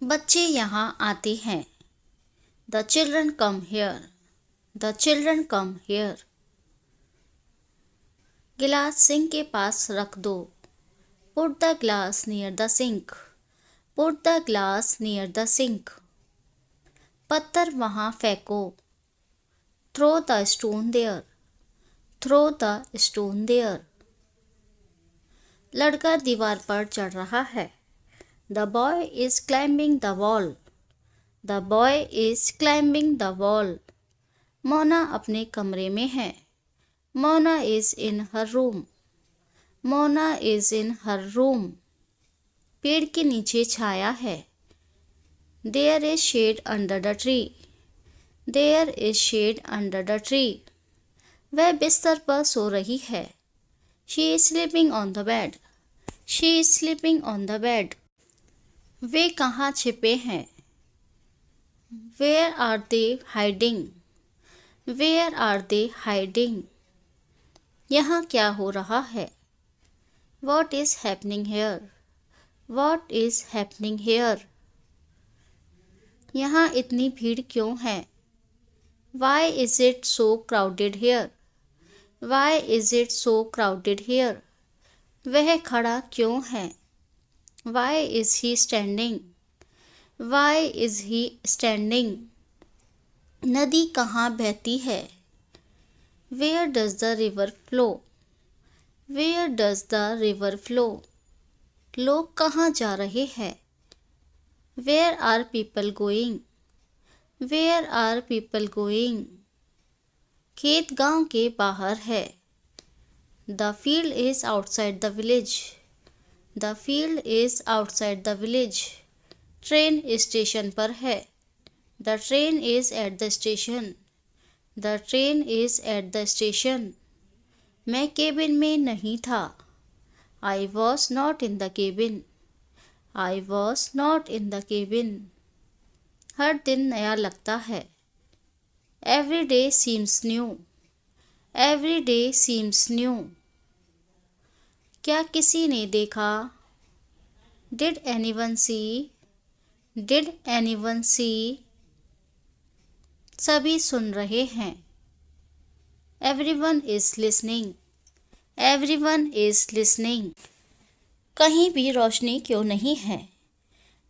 बच्चे यहाँ आते हैं। The children come here. The children come here. गिलास सिंक के पास रख दो। Put the glass near the sink. Put the glass near the sink. पत्थर वहाँ फेंको। Throw the stone there. Throw the stone there. लड़का दीवार पर चढ़ रहा है। The boy is climbing the wall. The boy is climbing the wall. Mona अपने कमरे में है। Mona is in her room. Mona is in her room. पेड़ के नीचे छाया है। There is shade under the tree. There is shade under the tree. वह बिस्तर पर सो रही है। She is sleeping on the bed. She is sleeping on the bed. वे कहाँ छिपे हैं? Where are they hiding? Where are they hiding? यहाँ क्या हो रहा है? What is happening here? What is happening here? यहाँ इतनी भीड़ क्यों है? Why is it so crowded here? Why is it so crowded here? वह खड़ा क्यों है? Why is he standing? Why is he standing? नदी कहाँ बहती है? Where does the river flow? Where does the river flow? लोग कहाँ जा रहे हैं? Where are people going? Where are people going? खेत गांव के बाहर है। The field is outside the village. The field is outside the village. Train station पर है। The train is at the station. The train is at the station. मैं cabin में नहीं था। I was not in the cabin. I was not in the cabin. हर दिन नया लगता है। Every day seems new. Every day seems new. क्या किसी ने देखा? Did anyone see? Did anyone see? सभी सुन रहे हैं। Everyone is listening. Everyone is listening. कहीं भी रोशनी क्यों नहीं है?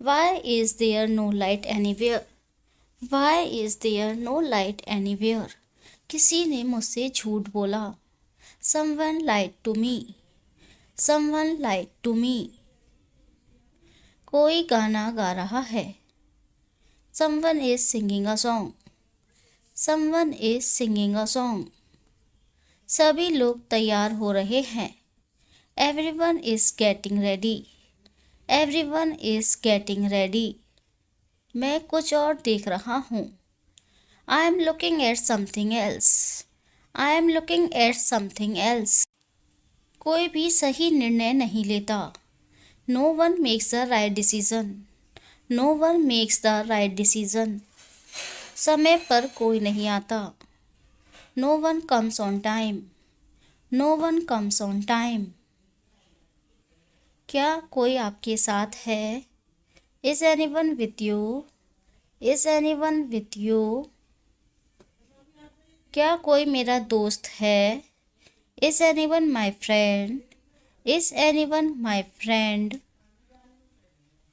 Why is there no light anywhere? Why is there no light anywhere? किसी ने मुझसे झूठ बोला। Someone lied to me. Someone lied to me. कोई गाना गा रहा है। Someone is singing a song. Someone is singing a song. सभी लोग तैयार हो रहे हैं। Everyone is getting ready. Everyone is getting ready. मैं कुछ और देख रहा हूँ। I am looking at something else. I am looking at something else. कोई भी सही निर्णय नहीं लेता। No one makes the right decision. No one makes the right decision. समय पर कोई नहीं आता। No one comes on time. No one comes on time. क्या कोई आपके साथ है? Is anyone with you? Is anyone with you? क्या कोई मेरा दोस्त है? Is anyone my friend? Is anyone my friend?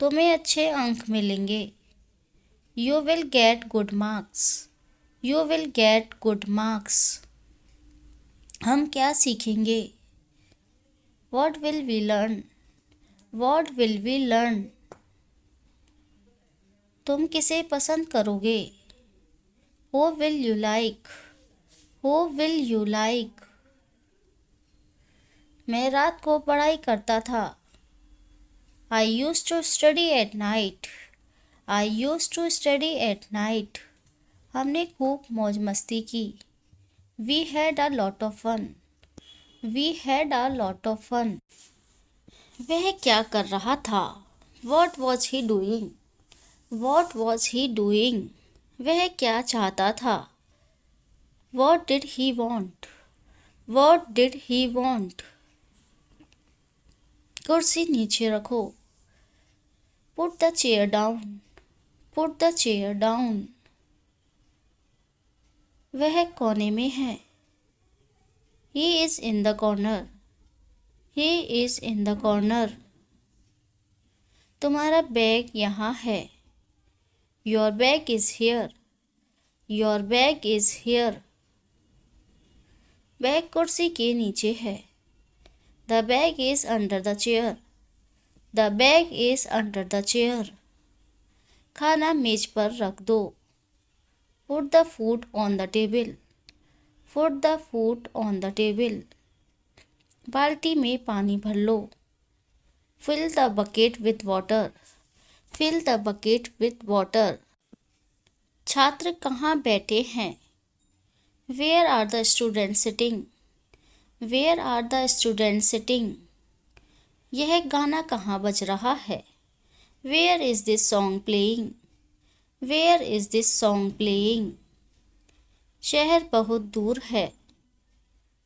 तुम्हें अच्छे अंक मिलेंगे। You will get good marks. You will get good marks. हम क्या सीखेंगे? What will we learn? What will we learn? तुम किसे पसंद करोगे? Who will you like? Who will you like? मैं रात को पढ़ाई करता था। I used to study at night. I used to study at night. हमने खूब मौज मस्ती की। We had a lot of fun. We had a lot of fun. वह क्या कर रहा था? What was he doing? What was he doing? वह क्या चाहता था? What did he want? What did he want? कुर्सी नीचे रखो। Put the chair down. Put the chair down. वह कोने में है. He is in the corner. He is in the corner. तुम्हारा बैग यहाँ है. Your bag is here. Your bag is here. Bag कुर्सी के नीचे है. The bag is under the chair. The bag is under the chair. खाना मेज पर रख दो. Put the food on the table. Put the food on the table. बाल्टी में पानी भर लो. Fill the bucket with water. Fill the bucket with water. छात्र कहाँ बैठे हैं? Where are the students sitting? Where are the students sitting? यह गाना कहाँ बज रहा है? Where is this song playing? Where is this song playing? शहर बहुत दूर है.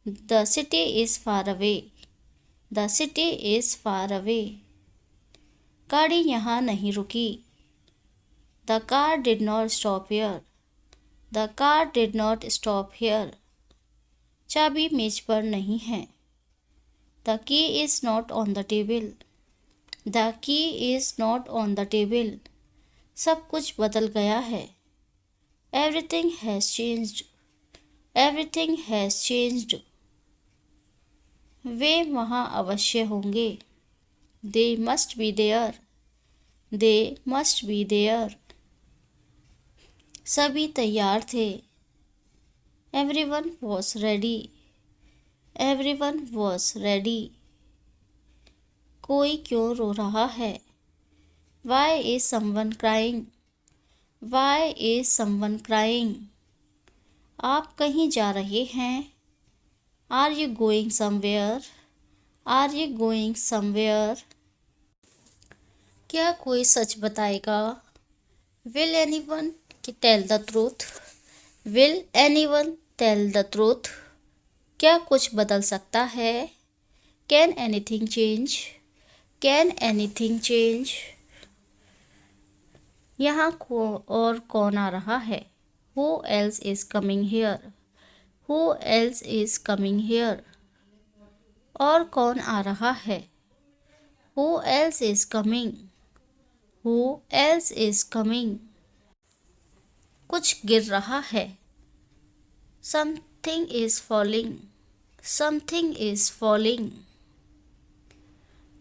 The city is far away. The city is far away. गाड़ी यहाँ नहीं रुकी. The car did not stop here. The car did not stop here. चाबी मेज पर नहीं है. The key is not on the table. The key is not on the table. सब कुछ बदल गया है. Everything has changed. Everything has changed. वे वहाँ अवश्य होंगे. They must be there. They must be there. सभी तैयार थे. Everyone was ready. Everyone was ready. कोई क्यों रो रहा है? Why is someone crying? Why is someone crying? आप कहीं जा रहे हैं? Are you going somewhere? Are you going somewhere? क्या कोई सच बताएगा? Will anyone tell the truth? Will anyone tell the truth? क्या कुछ बदल सकता है? Can anything change? Can anything change? यहाँ और कौन आ रहा है? Who else is coming here? Who else is coming here? और कौन आ रहा है? Who else is coming? Who else is coming? कुछ गिर रहा है. Something is falling. Something is falling.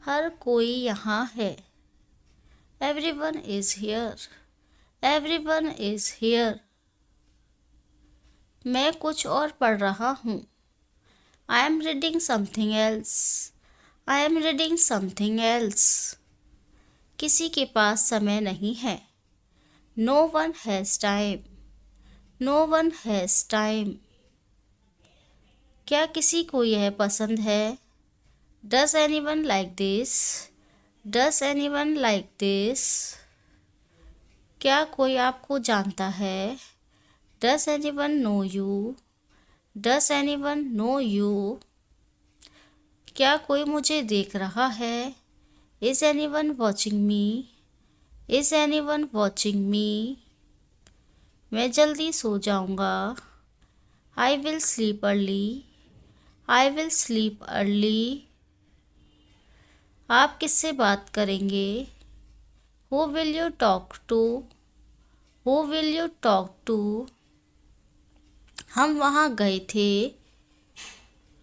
हर कोई यहाँ है. Everyone is here. Everyone is here. मैं कुछ और पढ़ रहा हूँ. I am reading something else. I am reading something else. किसी के पास समय नहीं है. No one has time. No one has time. क्या किसी को यह पसंद है? Does anyone like this? Does anyone like this? क्या कोई आपको जानता है? Does anyone know you? Does anyone know you? क्या कोई मुझे देख रहा है? Is anyone watching me? Is anyone watching me? मैं जल्दी सो जाऊंगा. I will sleep early. I will sleep early. आप किससे बात करेंगे? Who will you talk to? Who will you talk to? हम वहाँ गए थे.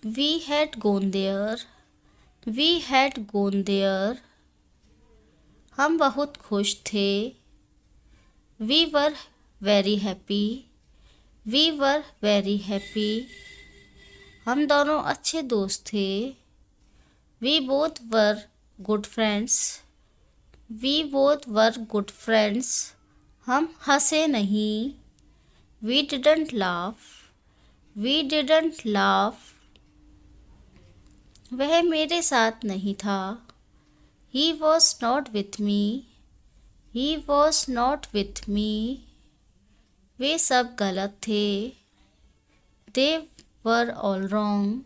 We had gone there. We had gone there. हम बहुत खुश थे. We were very happy. We were very happy. हम दोनों अच्छे दोस्त थे. We both were good friends. We both were good friends. हम हंसे नहीं. We didn't laugh. We didn't laugh. वह मेरे साथ नहीं था. He was not with me. He was not with me. वे सब गलत थे. They were all wrong.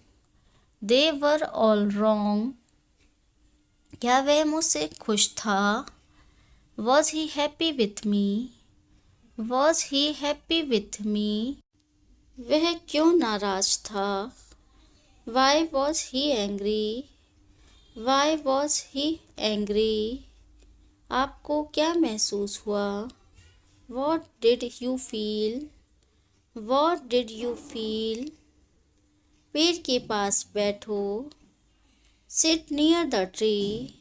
They were all wrong. क्या वह मुझसे खुश था? Was he happy with me? Was he happy with me? वह क्यों नाराज था? Why was he angry? Why was he angry? आपको क्या महसूस हुआ? What did you feel? What did you feel? पेड़ के पास बैठो. Sit near the tree.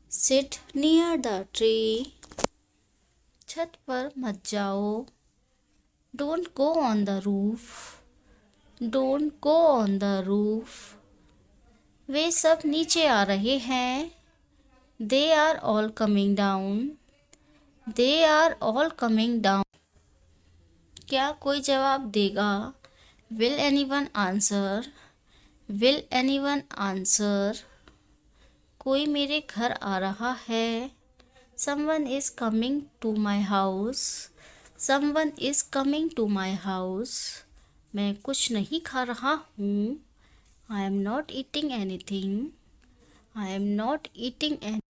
Sit near the tree. छत पर मत जाओ. Don't go on the roof. Don't go on the roof. वे सब नीचे आ रहे हैं. They are all coming down. They are all coming down. क्या कोई जवाब देगा? Will anyone answer? Will anyone answer? कोई मेरे घर आ रहा है. Someone is coming to my house. Someone is coming to my house. मैं कुछ नहीं खा रहा हूँ. I am not eating anything. I am not eating anything.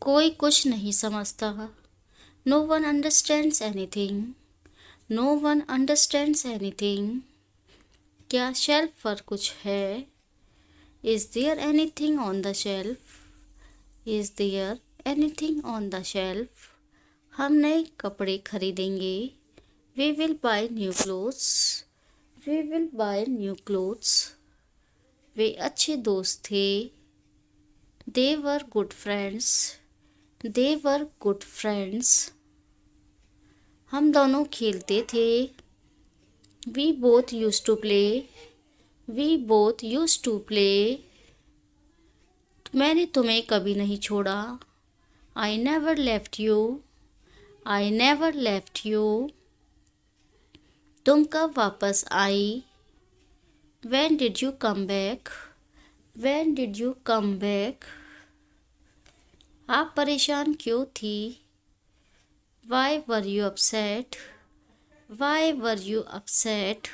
कोई कुछ नहीं समझता. No one understands anything. No one understands anything. क्या शेल्फ पर कुछ है? Is there anything on the shelf? Is there anything on the shelf? हम नए कपड़े खरीदेंगे. We will buy new clothes. We will buy new clothes. वे अच्छे दोस्त थे. They were good friends. They were good friends. हम दोनों खेलते थे. We both used to play. We both used to play. मैंने तुम्हें कभी नहीं छोड़ा. I never left you. I never left you. तुम कब वापस आई? When did you come back? When did you come back? आप परेशान क्यों थी? Why were you upset? Why were you upset?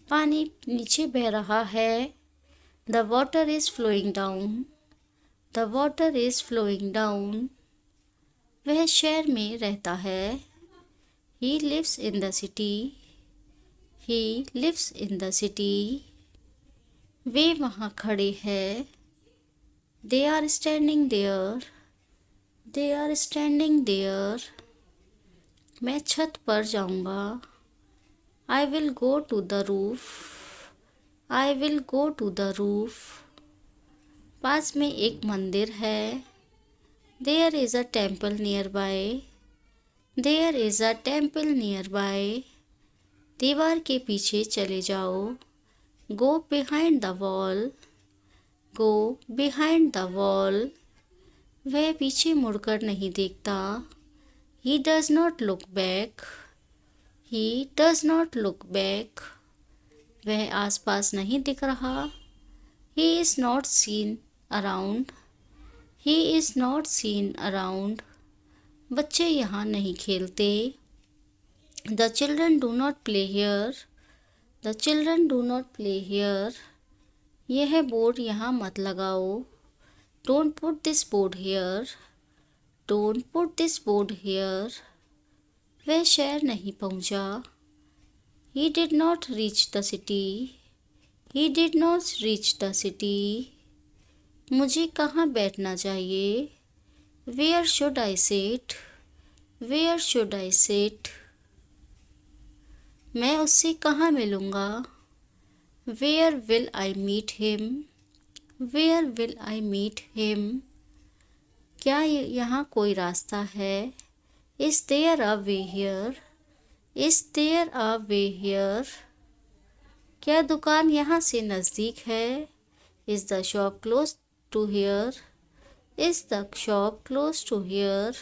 पानी नीचे बह रहा है. The water is flowing down. The water is flowing down. वह शहर में रहता है. He lives in the city. He lives in the city. वे वहाँ खड़े हैं. They are standing there. They are standing there. मैं छत पर जाऊँगा. I will go to the roof. I will go to the roof. पास में एक मंदिर है. There is a temple nearby. There is a temple nearby. दीवार के पीछे चले जाओ. Go behind the wall. Go behind the wall. वह पीछे मुड़कर नहीं देखता. He does not look back. He does not look back. वह आसपास नहीं दिख रहा. He is not seen around. He is not seen around. बच्चे यहाँ नहीं खेलते. The children do not play here. The children do not play here. यह बोर्ड यहाँ मत लगाओ. Don't put this board here. Don't put this board here. वह शहर नहीं पहुँचा. He did not reach the city. He did not reach the city. मुझे कहाँ बैठना चाहिए? Where should I sit? Where should I sit? मैं उससे कहाँ मिलूँगा? Where will I meet him? Where will I meet him? क्या यहाँ कोई रास्ता है? Is there a way here? Is there a way here? क्या दुकान यहाँ से नज़दीक है? Is the shop close to here? Is the shop close to here?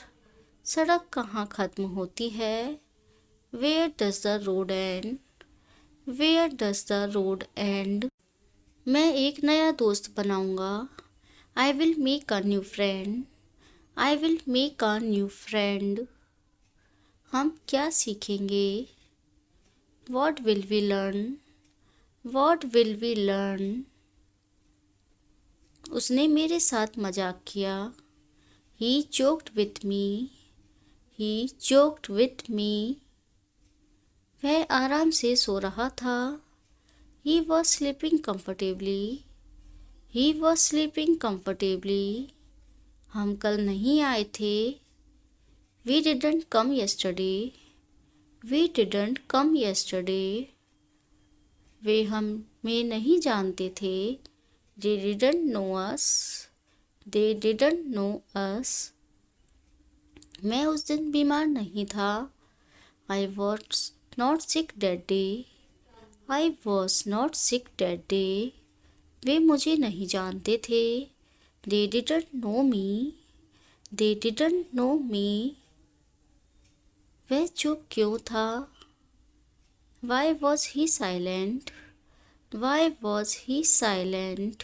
सड़क कहाँ ख़त्म होती है? Where does the road end? Where does the road end? मैं एक नया दोस्त बनाऊँगा. I will make a new friend. I will make a new friend. हम क्या सीखेंगे? What will we learn? What will we learn? उसने मेरे साथ मजाक किया. He joked with me. He joked with me. वह आराम से सो रहा था. He was sleeping comfortably. He was sleeping comfortably. हम कल नहीं आए थे. We didn't come yesterday. We didn't come yesterday. वे हमें नहीं जानते थे. They didn't know us. They didn't know us. मैं उस दिन बीमार नहीं था. I was not sick that day. I was not sick that day. वे मुझे नहीं जानते थे. They didn't know me. They didn't know me. वह चुप क्यों था? Why was he silent? Why was he silent?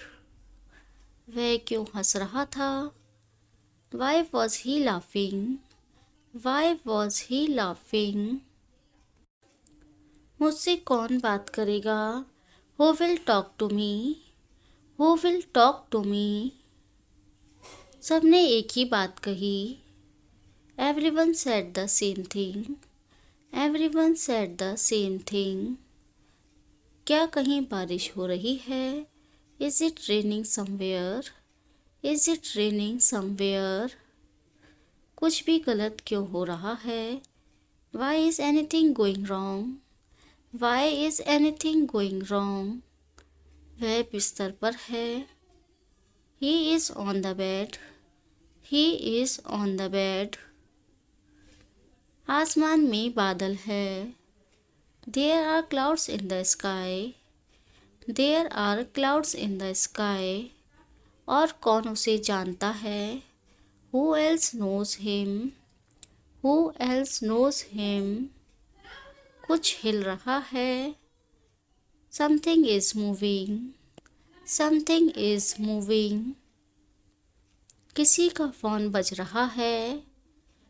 वह क्यों हंस रहा था? Why was he laughing? Why was he laughing? मुझसे कौन बात करेगा? Who will talk to me? Who will talk to me? सबने एक ही बात कही. Everyone said the same thing. Everyone said the same thing. क्या कहीं बारिश हो रही है? Is it raining somewhere? Is it raining somewhere? कुछ भी गलत क्यों हो रहा है? Why is anything going wrong? Why is anything going wrong? वह बिस्तर पर है. He is on the bed. He is on the bed. आसमान में बादल है. There are clouds in the sky. There are clouds in the sky. और कौन उसे जानता है? Who else knows him? Who else knows him? कुछ हिल रहा है. Something is moving. Something is moving. किसी का फ़ोन बज रहा है.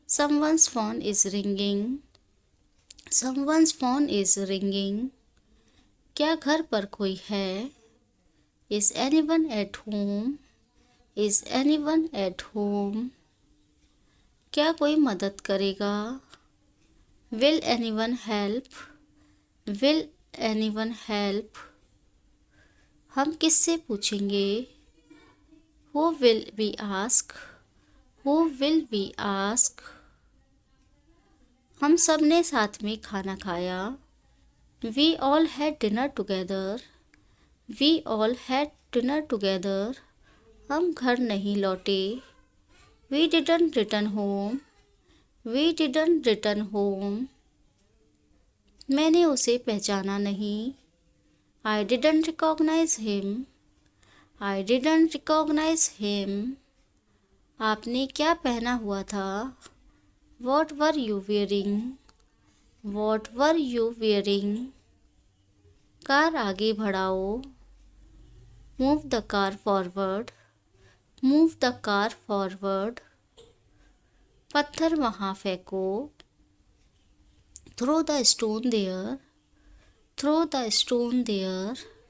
Someone's phone is ringing. Someone's phone is ringing. क्या घर पर कोई है? Is anyone at home? Is anyone at home? क्या कोई मदद करेगा? Will anyone help? Will anyone help? हम किससे पूछेंगे? Who will we ask? Who will we ask? हम सब ने साथ में खाना खाया. We all had dinner together. We all had dinner together. हम घर नहीं लौटे. We didn't return home. We didn't return home. मैंने उसे पहचाना नहीं. I didn't recognize him. I didn't recognize him. आपने क्या पहना हुआ था? What were you wearing? What were you wearing? Car आगे बढ़ाओ. Move the car forward. Move the car forward. पत्थर वहाँ फेंको. Throw the stone there. Throw the stone there.